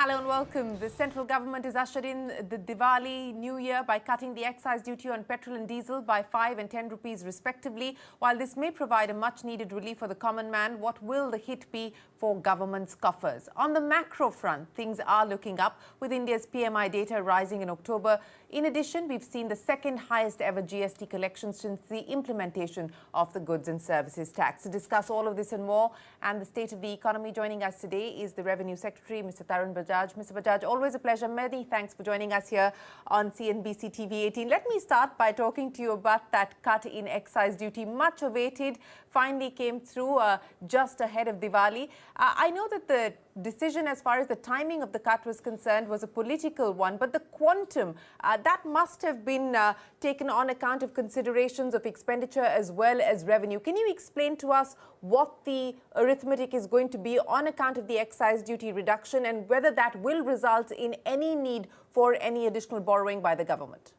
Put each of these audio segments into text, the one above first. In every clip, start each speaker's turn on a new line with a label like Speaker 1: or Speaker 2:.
Speaker 1: Hello and welcome. The central government has ushered in the Diwali New Year by cutting the excise duty on petrol and diesel by 5 and 10 rupees respectively. While this may provide a much-needed relief for the common man, what will the hit be for government's coffers? On the macro front, things are looking up, with India's PMI data rising in October. In addition, we've seen the second highest ever GST collection since the implementation of the goods and services tax. To discuss all of this and more and the state of the economy, joining us today is the Revenue Secretary, Mr. Tarun Bajaj. Mr. Bajaj, always a pleasure. Many thanks for joining us here on CNBC TV 18. Let me start by talking to you about that cut in excise duty. Much awaited, finally came through just ahead of Diwali. I know that the decision as far as the timing of the cut was concerned was a political one, but the quantum, that must have been taken on account of considerations of expenditure as well as revenue. Can you explain to us what the arithmetic is going to be on account of the excise duty reduction and whether that will result in any need for any additional borrowing by the government?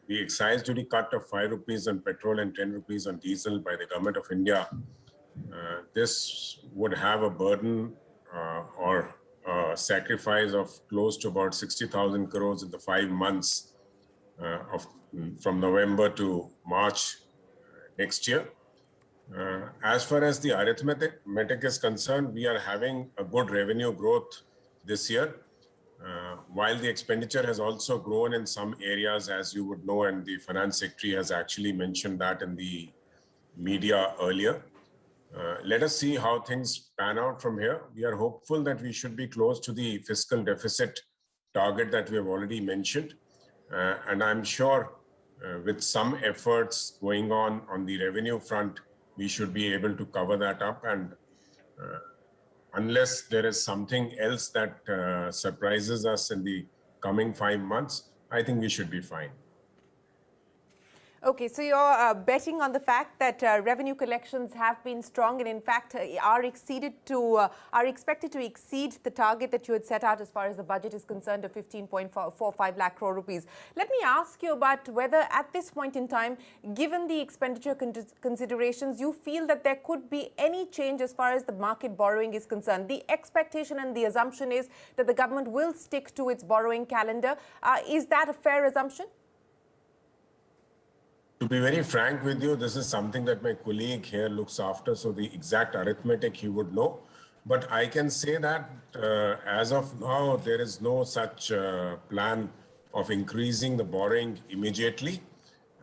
Speaker 2: The excise duty cut of 5 rupees on petrol and 10 rupees on diesel by the government of India, this would have a burden or sacrifice of close to about 60,000 crores in the 5 months from November to March next year. As far as the arithmetic is concerned, we are having a good revenue growth this year, while the expenditure has also grown in some areas, as you would know, and the Finance Secretary has actually mentioned that in the media earlier. Let us see how things pan out from here. We are hopeful that we should be close to the fiscal deficit target that we have already mentioned. And I'm sure with some efforts going on the revenue front, we should be able to cover that up. And unless there is something else that surprises us in the coming 5 months, I think we should be fine.
Speaker 1: Okay, so you're betting on the fact that revenue collections have been strong and in fact are expected to exceed the target that you had set out as far as the budget is concerned of 15.45 lakh crore rupees. Let me ask you about whether at this point in time, given the expenditure considerations, you feel that there could be any change as far as the market borrowing is concerned. The expectation and the assumption is that the government will stick to its borrowing calendar. Is that a fair assumption?
Speaker 2: To be very frank with you, this is something that my colleague here looks after, so the exact arithmetic he would know. But I can say that as of now, there is no such plan of increasing the borrowing immediately.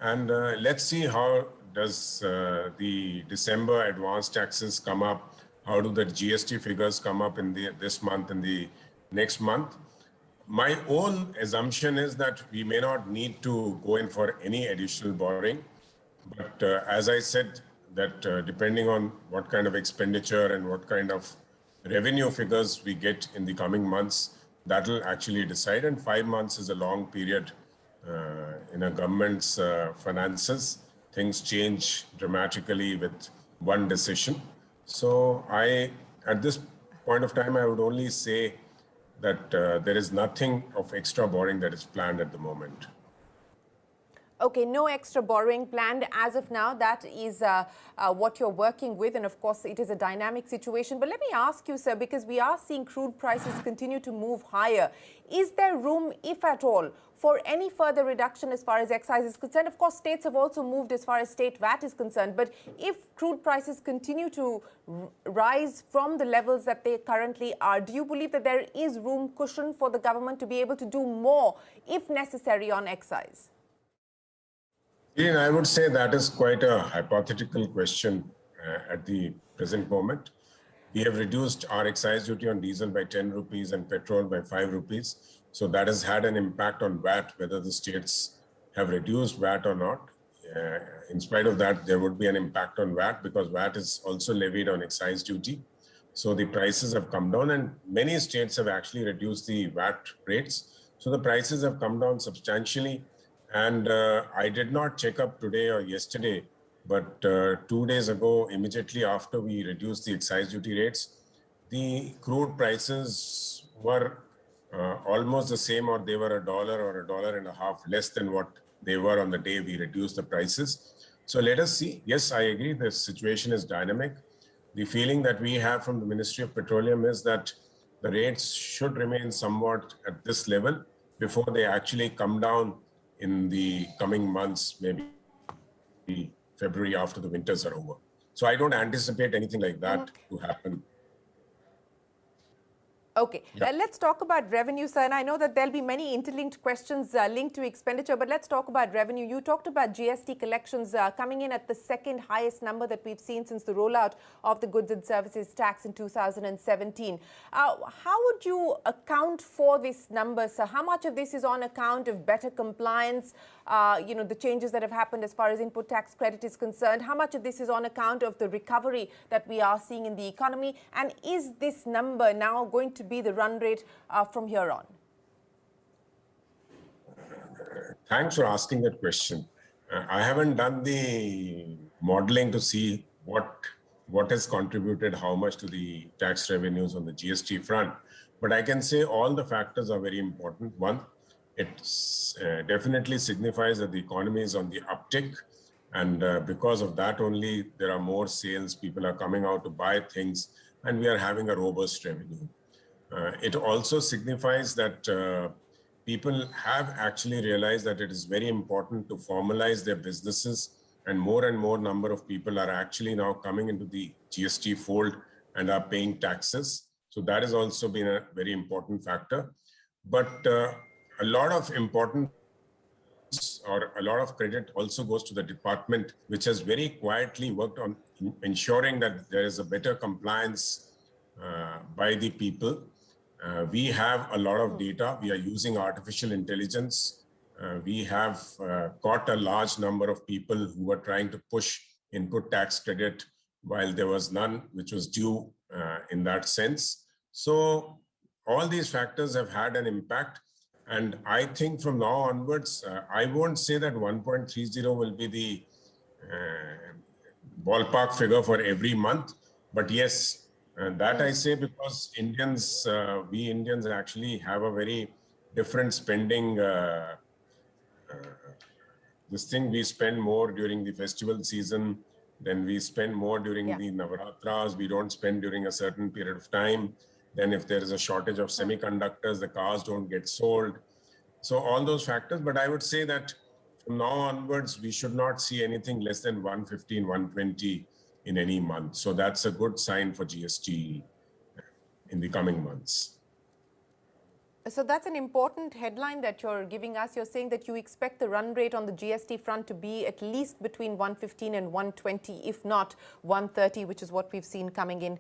Speaker 2: And let's see how does the December advance taxes come up, how do the GST figures come up in this month and the next month. My own assumption is that we may not need to go in for any additional borrowing. But as I said, that depending on what kind of expenditure and what kind of revenue figures we get in the coming months, that will actually decide. And 5 months is a long period in a government's finances. Things change dramatically with one decision. So at this point of time, I would only say that there is nothing of extra borrowing that is planned at the moment.
Speaker 1: Okay, no extra borrowing planned as of now. That is what you're working with. And of course, it is a dynamic situation. But let me ask you, sir, because we are seeing crude prices continue to move higher. Is there room, if at all, for any further reduction as far as excise is concerned? Of course, states have also moved as far as state VAT is concerned. But if crude prices continue to rise from the levels that they currently are, do you believe that there is room, cushion for the government to be able to do more, if necessary, on excise?
Speaker 2: I would say that is quite a hypothetical question at the present moment. We have reduced our excise duty on diesel by 10 rupees and petrol by 5 rupees. So that has had an impact on VAT, whether the states have reduced VAT or not. In spite of that, there would be an impact on VAT because VAT is also levied on excise duty. So the prices have come down and many states have actually reduced the VAT rates. So the prices have come down substantially. And I did not check up today or yesterday, but 2 days ago, immediately after we reduced the excise duty rates, the crude prices were almost the same, or they were $1 or $1.50 less than what they were on the day we reduced the prices. So let us see. Yes, I agree, the situation is dynamic. The feeling that we have from the Ministry of Petroleum is that the rates should remain somewhat at this level before they actually come down in the coming months, maybe February after the winters are over. So I don't anticipate anything like that to happen.
Speaker 1: Okay, let's talk about revenue, sir. And I know that there'll be many interlinked questions linked to expenditure, but let's talk about revenue. You talked about GST collections coming in at the second highest number that we've seen since the rollout of the goods and services tax in 2017. How would you account for this number, sir? How much of this is on account of better compliance, the changes that have happened as far as input tax credit is concerned? How much of this is on account of the recovery that we are seeing in the economy? And is this number now going to be the run rate from here on?
Speaker 2: Thanks for asking that question. I haven't done the modeling to see what has contributed how much to the tax revenues on the GST front. But I can say all the factors are very important. One, it definitely signifies that the economy is on the uptick. And because of that only, there are more sales, people are coming out to buy things, and we are having a robust revenue. It also signifies that people have actually realized that it is very important to formalize their businesses, and more number of people are actually now coming into the GST fold and are paying taxes. So that has also been a very important factor. But a lot of importance or a lot of credit also goes to the department, which has very quietly worked on ensuring that there is a better compliance by the people. We have a lot of data. We are using artificial intelligence. We have got a large number of people who were trying to push input tax credit while there was none, which was due in that sense. So all these factors have had an impact. And I think from now onwards, I won't say that 1.30 will be the ballpark figure for every month, but yes, that I say because Indians, we Indians actually have a very different spending. This thing, we spend more during the festival season, then we spend more during the Navaratras, we don't spend during a certain period of time. Then if there is a shortage of semiconductors, the cars don't get sold. So all those factors, but I would say that from now onwards, we should not see anything less than 115, 120 in any month. So that's a good sign for GST in the coming months.
Speaker 1: So that's an important headline that you're giving us. You're saying that you expect the run rate on the GST front to be at least between 115 and 120, if not 130, which is what we've seen coming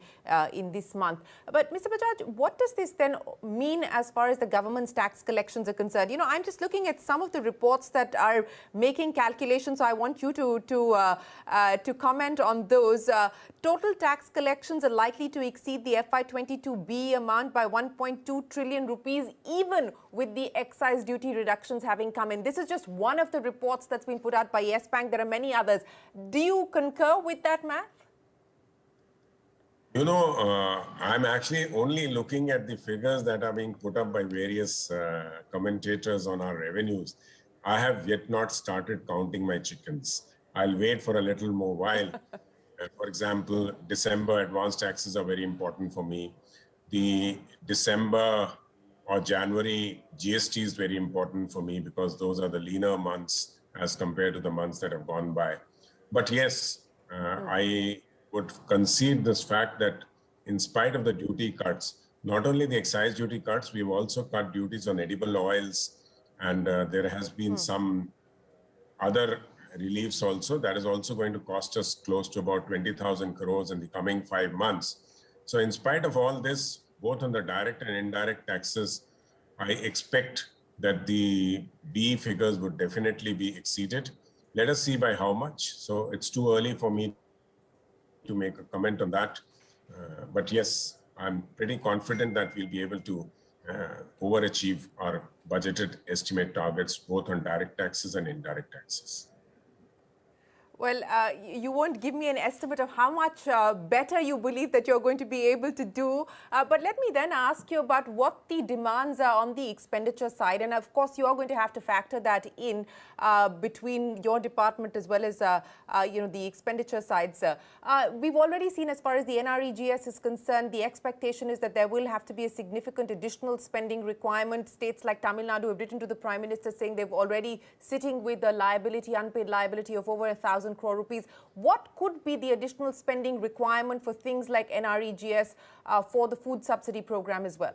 Speaker 1: in this month. But Mr. Bajaj, what does this then mean as far as the government's tax collections are concerned? You know, I'm just looking at some of the reports that are making calculations. So I want you to comment on those. Total tax collections are likely to exceed the FY22B amount by 1.2 trillion rupees, even with the excise duty reductions having come in. This is just one of the reports that's been put out by Yes Bank. There are many others. Do you concur with that math?
Speaker 2: You know, I'm actually only looking at the figures that are being put up by various commentators on our revenues. I have yet not started counting my chickens. I'll wait for a little more while. For example, December advance taxes are very important for me. The December or January GST is very important for me because those are the leaner months as compared to the months that have gone by. But yes, I would concede this fact that in spite of the duty cuts, not only the excise duty cuts, we've also cut duties on edible oils, and there has been some other reliefs also. That is also going to cost us close to about 20,000 crores in the coming 5 months. So in spite of all this, both on the direct and indirect taxes, I expect that the B figures would definitely be exceeded. Let us see by how much. So it's too early for me to make a comment on that. But yes, I'm pretty confident that we'll be able to overachieve our budgeted estimate targets, both on direct taxes and indirect taxes.
Speaker 1: Well, you won't give me an estimate of how much better you believe that you're going to be able to do. But let me then ask you about what the demands are on the expenditure side. And of course, you are going to have to factor that in between your department as well as, the expenditure side, sir. We've already seen, as far as the NREGS is concerned, the expectation is that there will have to be a significant additional spending requirement. States like Tamil Nadu have written to the Prime Minister saying they've already sitting with a liability, unpaid liability of over 1,000 crore rupees. What could be the additional spending requirement for things like NREGS for the food subsidy program as well?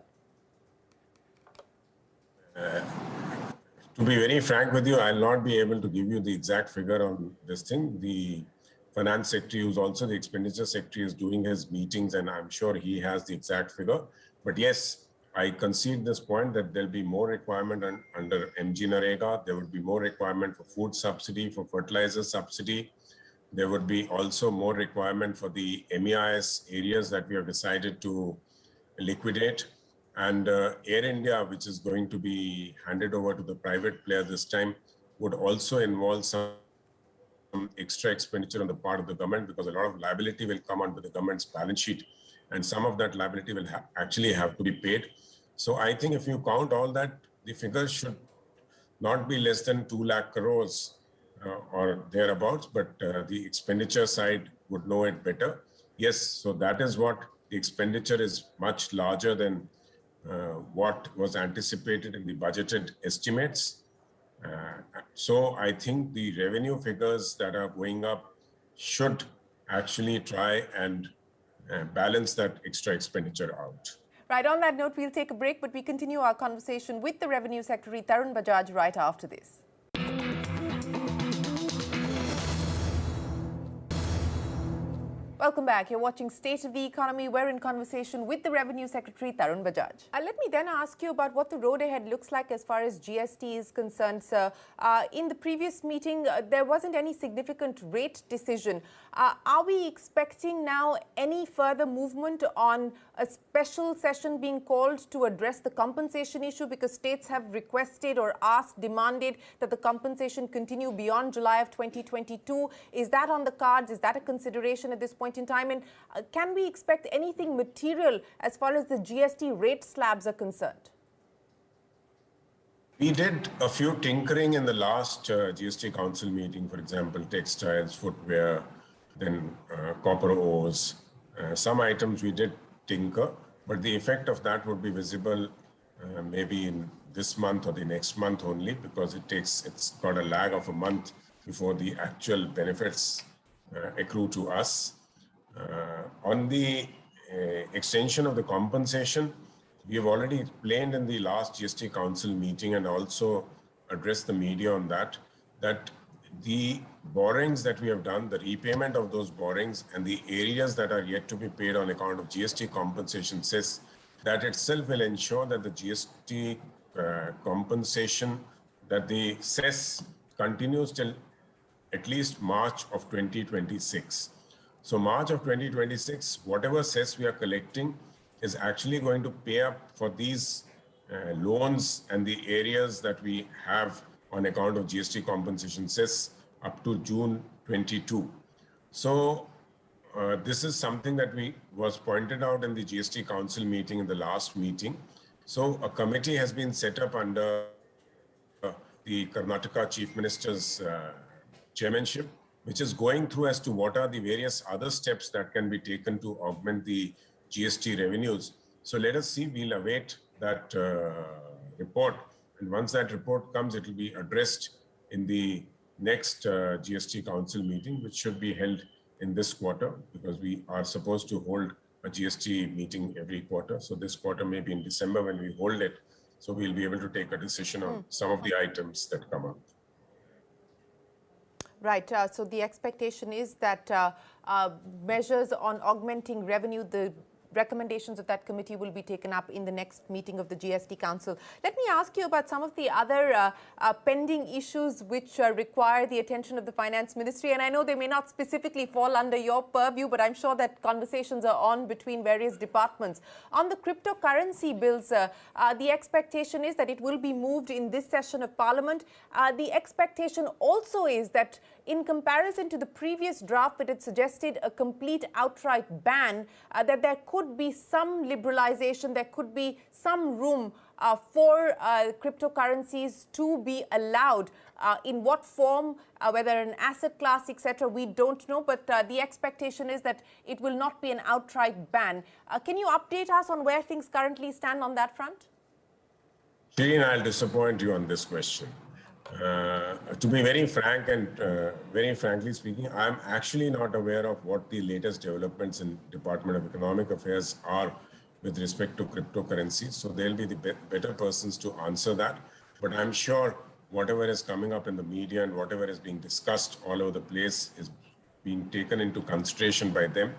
Speaker 2: To be very frank with you, I'll not be able to give you the exact figure on this thing. The Finance Secretary, who's also the Expenditure Secretary, is doing his meetings, and I'm sure he has the exact figure. But yes, I concede this point that there'll be more requirement under MG Narega. There would be more requirement for food subsidy, for fertilizer subsidy. There would be also more requirement for the MEIS areas that we have decided to liquidate. And Air India, which is going to be handed over to the private player this time, would also involve some extra expenditure on the part of the government, because a lot of liability will come onto the government's balance sheet, and some of that liability will actually have to be paid. So I think if you count all that, the figures should not be less than 2 lakh crores or thereabouts, but the expenditure side would know it better. Yes, so that is what the expenditure is, much larger than what was anticipated in the budgeted estimates. So I think the revenue figures that are going up should actually try and balance that extra expenditure out.
Speaker 1: Right, on that note, we'll take a break, but we continue our conversation with the Revenue Secretary Tarun Bajaj right after this. Welcome back. You're watching State of the Economy. We're in conversation with the Revenue Secretary Tarun Bajaj. Let me then ask you about what the road ahead looks like as far as GST is concerned, sir. In the previous meeting, there wasn't any significant rate decision. Are we expecting now any further movement on a special session being called to address the compensation issue, because states have requested or asked, demanded that the compensation continue beyond July of 2022? Is that on the cards? Is that a consideration at this point in time? And can we expect anything material as far as the GST rate slabs are concerned?
Speaker 2: We did a few tinkering in the last GST Council meeting, for example, textiles, footwear, then copper ores. Some items we did tinker, but the effect of that would be visible maybe in this month or the next month only, because it's got a lag of a month before the actual benefits accrue to us. On the extension of the compensation, we have already explained in the last GST Council meeting and also addressed the media on that the borrowings that we have done, the repayment of those borrowings and the areas that are yet to be paid on account of GST compensation cess, that itself will ensure that the GST compensation, that the cess continues till at least March of 2026. So March of 2026, whatever cess we are collecting is actually going to pay up for these loans and the areas that we have on account of GST compensation cess up to June 22. So this is something that was pointed out in the GST Council meeting in the last meeting. So a committee has been set up under the Karnataka Chief Minister's chairmanship, which is going through as to what are the various other steps that can be taken to augment the GST revenues. So let us see, we'll await that report. And once that report comes, it will be addressed in the next GST Council meeting, which should be held in this quarter, because we are supposed to hold a GST meeting every quarter. So this quarter may be in December when we hold it. So we'll be able to take a decision on some of the items that come up.
Speaker 1: Right. So the expectation is that measures on augmenting revenue, the recommendations of that committee will be taken up in the next meeting of the GST Council. Let me ask you about some of the other pending issues which require the attention of the Finance Ministry. And I know they may not specifically fall under your purview, but I'm sure that conversations are on between various departments. On the cryptocurrency bills, the expectation is that it will be moved in this session of Parliament. The expectation also is that in comparison to the previous draft, it had suggested a complete outright ban, that there could be some liberalization, there could be some room for cryptocurrencies to be allowed. In what form, whether an asset class, etc., we don't know, but the expectation is that it will not be an outright ban. Can you update us on where things currently stand on that front?
Speaker 2: Shereen, I'll disappoint you on this question. To be very frank and very frankly speaking, I'm actually not aware of what the latest developments in Department of Economic Affairs are with respect to cryptocurrencies. So they'll be the better persons to answer that. But I'm sure whatever is coming up in the media and whatever is being discussed all over the place is being taken into consideration by them.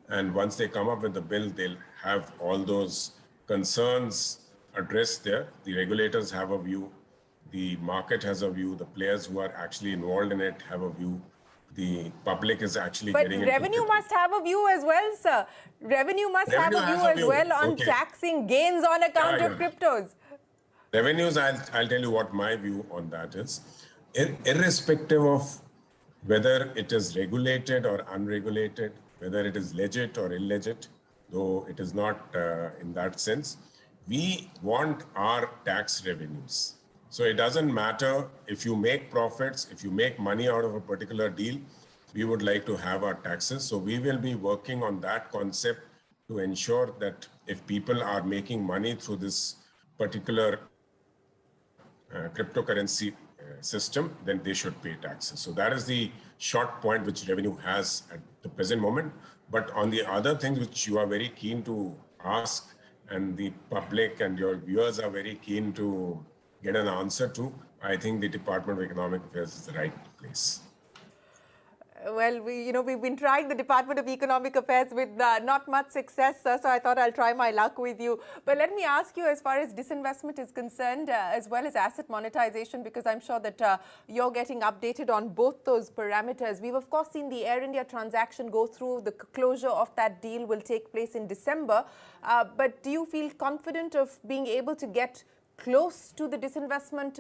Speaker 2: And once they come up with the bill, they'll have all those concerns addressed there. The regulators have a view, the market has a view, the players who are actually involved in it have a view, the public is actually getting into it.
Speaker 1: But revenue must have a view as well, sir. Revenue must have a view as well on taxing gains on account of cryptos.
Speaker 2: Revenues, I'll tell you what my view on that is. Irrespective of whether it is regulated or unregulated, whether it is legit or illegit, though it is not in that sense, we want our tax revenues. So it doesn't matter if you make profits, if you make money out of a particular deal, we would like to have our taxes. So we will be working on that concept to ensure that if people are making money through this particular cryptocurrency system, then they should pay taxes. So that is the short point which revenue has at the present moment. But on the other things which you are very keen to ask, and the public and your viewers are very keen to get an answer to, I think the Department of Economic Affairs is the right place.
Speaker 1: Well, we've been trying the Department of Economic Affairs with not much success, sir, so I thought I'll try my luck with you. But let me ask you, as far as disinvestment is concerned, as well as asset monetization, because I'm sure that you're getting updated on both those parameters. We've, of course, seen the Air India transaction go through. The closure of that deal will take place in December. But do you feel confident of being able to get close to the disinvestment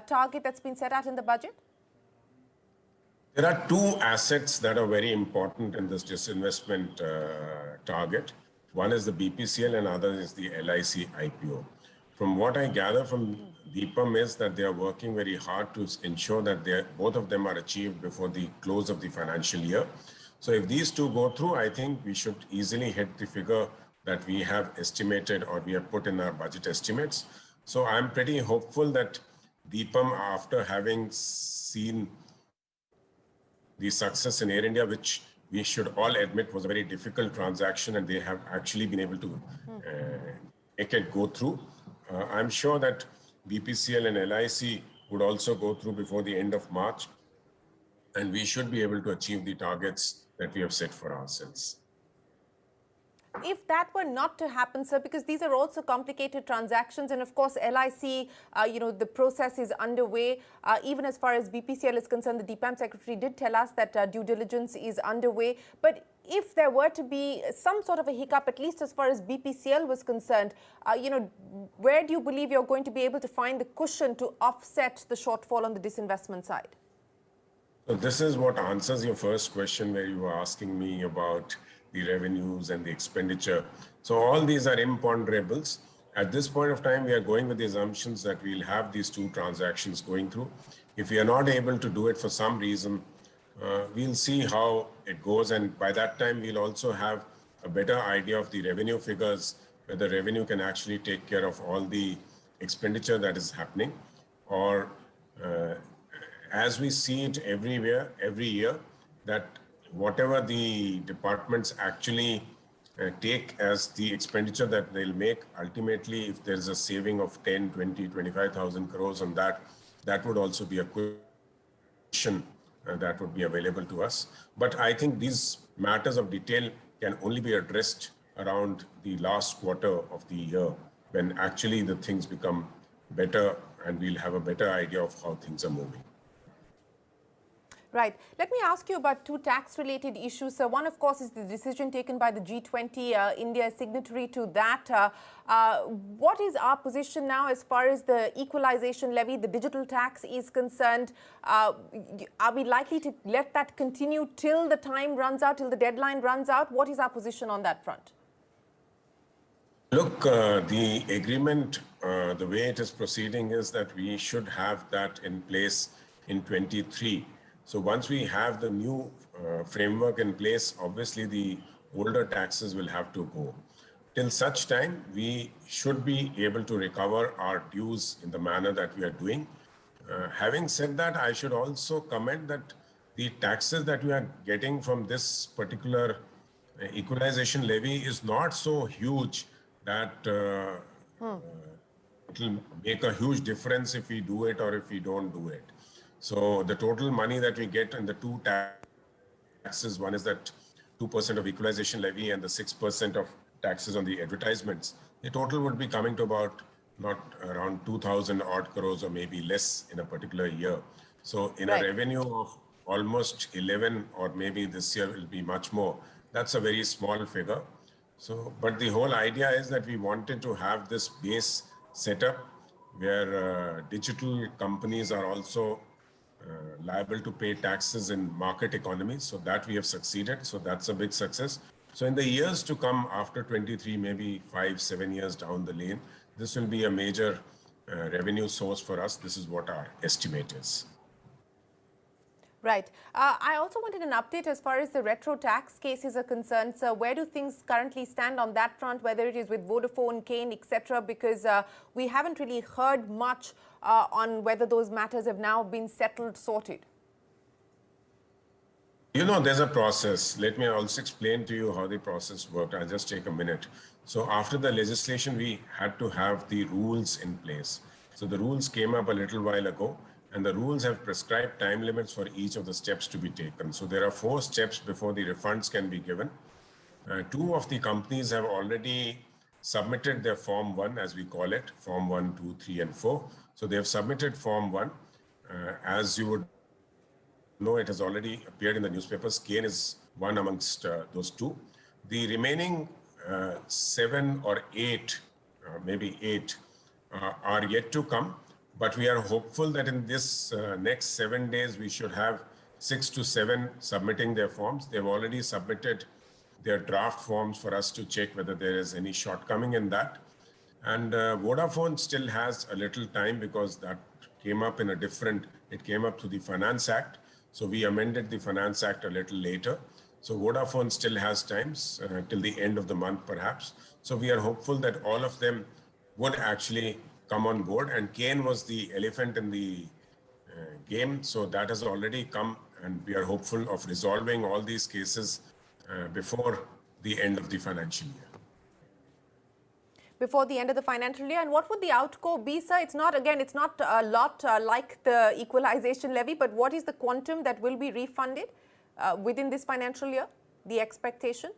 Speaker 1: target that's been set out in the budget?
Speaker 2: There are two assets that are very important in this disinvestment target. One is the BPCL and other is the LIC IPO. From what I gather from DIPAM is that they are working very hard to ensure that both of them are achieved before the close of the financial year. So if these two go through, I think we should easily hit the figure that we have estimated or we have put in our budget estimates. So I'm pretty hopeful that DIPAM, after having seen the success in Air India, which we should all admit was a very difficult transaction, and they have actually been able to make it go through. I'm sure that BPCL and LIC would also go through before the end of March, and we should be able to achieve the targets that we have set for ourselves.
Speaker 1: If that were not to happen, sir, because these are also complicated transactions, and of course, LIC, the process is underway. Even as far as BPCL is concerned, the DIPAM secretary did tell us that due diligence is underway. But if there were to be some sort of a hiccup, at least as far as BPCL was concerned, where do you believe you're going to be able to find the cushion to offset the shortfall on the disinvestment side?
Speaker 2: So this is what answers your first question, where you were asking me about the revenues and the expenditure. So all these are imponderables. At this point of time, we are going with the assumptions that we'll have these two transactions going through. If we are not able to do it for some reason, we'll see how it goes. And by that time, we'll also have a better idea of the revenue figures, whether revenue can actually take care of all the expenditure that is happening, or as we see it everywhere, every year, that whatever the departments actually take as the expenditure that they'll make, ultimately, if there's a saving of 10, 20, 25,000 crores on that, that would also be a cushion that would be available to us. But I think these matters of detail can only be addressed around the last quarter of the year, when actually the things become better and we'll have a better idea of how things are moving.
Speaker 1: Right. Let me ask you about two tax-related issues. So one, of course, is the decision taken by the G20. India is signatory to that. What is our position now as far as the equalization levy, the digital tax is concerned? Are we likely to let that continue till the time runs out, till the deadline runs out? What is our position on that front?
Speaker 2: Look, the agreement, the way it is proceeding is that we should have that in place in 23. So once we have the new framework in place, obviously the older taxes will have to go. Till such time, we should be able to recover our dues in the manner that we are doing. Having said that, I should also comment that the taxes that we are getting from this particular equalization levy is not so huge that it will make a huge difference if we do it or if we don't do it. So the total money that we get in the two taxes, one is that 2% of equalization levy and the 6% of taxes on the advertisements, the total would be coming to about not around 2,000 odd crores or maybe less in a particular year. So in a revenue of almost 11 or maybe this year will be much more, that's a very small figure. So, but the whole idea is that we wanted to have this base set up where digital companies are also liable to pay taxes in market economies. So that we have succeeded. So that's a big success. So in the years to come after 23, maybe 5-7 years down the lane, this will be a major revenue source for us. This is what our estimate is.
Speaker 1: Right. I also wanted an update as far as the retro tax cases are concerned. So where do things currently stand on that front, whether it is with Vodafone, Kane, etc.? Because we haven't really heard much on whether those matters have now been settled, sorted.
Speaker 2: You know, there's a process. Let me also explain to you how the process worked. I'll just take a minute. So after the legislation, we had to have the rules in place. So the rules came up a little while ago, and the rules have prescribed time limits for each of the steps to be taken. So there are 4 steps before the refunds can be given. 2 of the companies have already submitted their Form 1, as we call it, Form 1, 2, 3, and 4. So they have submitted Form 1. As you would know, it has already appeared in the newspapers. Kane is one amongst those 2. The remaining 7 or 8, maybe 8, are yet to come. But we are hopeful that in this next 7 days, we should have 6 to 7 submitting their forms. They've already submitted their draft forms for us to check whether there is any shortcoming in that. And Vodafone still has a little time because that came up in a different, it came up through the Finance Act. So we amended the Finance Act a little later. So Vodafone still has times till the end of the month, perhaps. So we are hopeful that all of them would actually come on board. And Kane was the elephant in the game. So that has already come, and we are hopeful of resolving all these cases before the end of the financial year.
Speaker 1: Before the end of the financial year. And what would the outgo be, sir? It's not, again, it's not a lot like the equalization levy, but what is the quantum that will be refunded within this financial year, the expectation?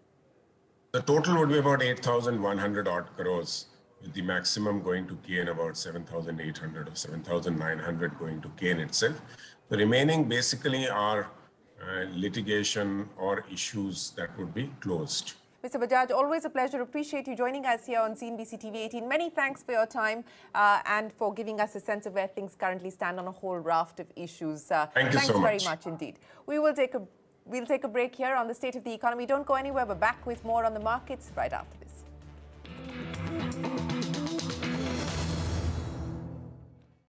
Speaker 2: The total would be about 8,100 odd crores, with the maximum going to Kane about 7,800 or 7,900 going to Kane itself. The remaining basically are litigation or issues that would be closed.
Speaker 1: Mr. Bajaj, always a pleasure. Appreciate you joining us here on CNBC TV 18. Many thanks for your time and for giving us a sense of where things currently stand on a whole raft of issues.
Speaker 2: Thank you so much.
Speaker 1: Thanks very much indeed. We'll take a break here on the state of the economy. Don't go anywhere. We're back with more on the markets right after this.